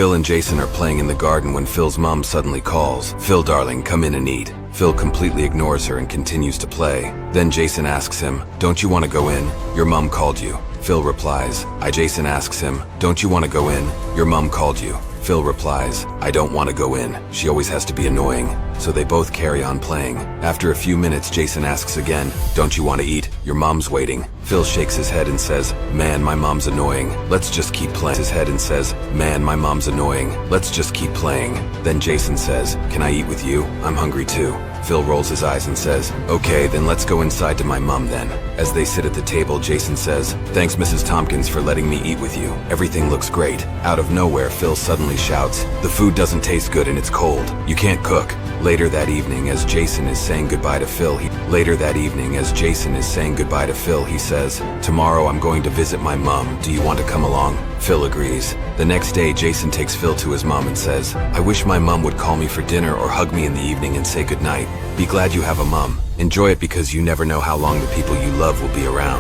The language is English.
Phil and Jason are playing in the garden when Phil's mom suddenly calls. "Phil, darling, come in and eat." Phil completely ignores her and continues to play. Then Jason asks him, "Don't you want to go in? Your mom called you." Phil replies, Jason asks him, "Don't you want to go in? Your mom called you." Phil replies, "I don't want to go in. She always has to be annoying." So they both carry on playing. After a few minutes, Jason asks again, "Don't you want to eat? Your mom's waiting." Phil shakes his head and says, "Man, my mom's annoying. Let's just keep playing." His head and says, "Man, my mom's annoying. Let's just keep playing." Then Jason says, "Can I eat with you? I'm hungry too." Phil rolls his eyes and says, "Okay, then let's go inside to my mom then." As they sit at the table, Jason says, "Thanks, Mrs. Tompkins, for letting me eat with you. Everything looks great." Out of nowhere, Phil suddenly shouts, "The food doesn't taste good and it's cold. You can't cook." Later that evening, as Jason is saying goodbye to Phil, he says, "Tomorrow I'm going to visit my mom. Do you want to come along?" Phil agrees. The next day, Jason takes Phil to his mom and says, "I wish my mom would call me for dinner or hug me in the evening and say goodnight. Be glad you have a mom. Enjoy it because you never know how long the people you love will be around."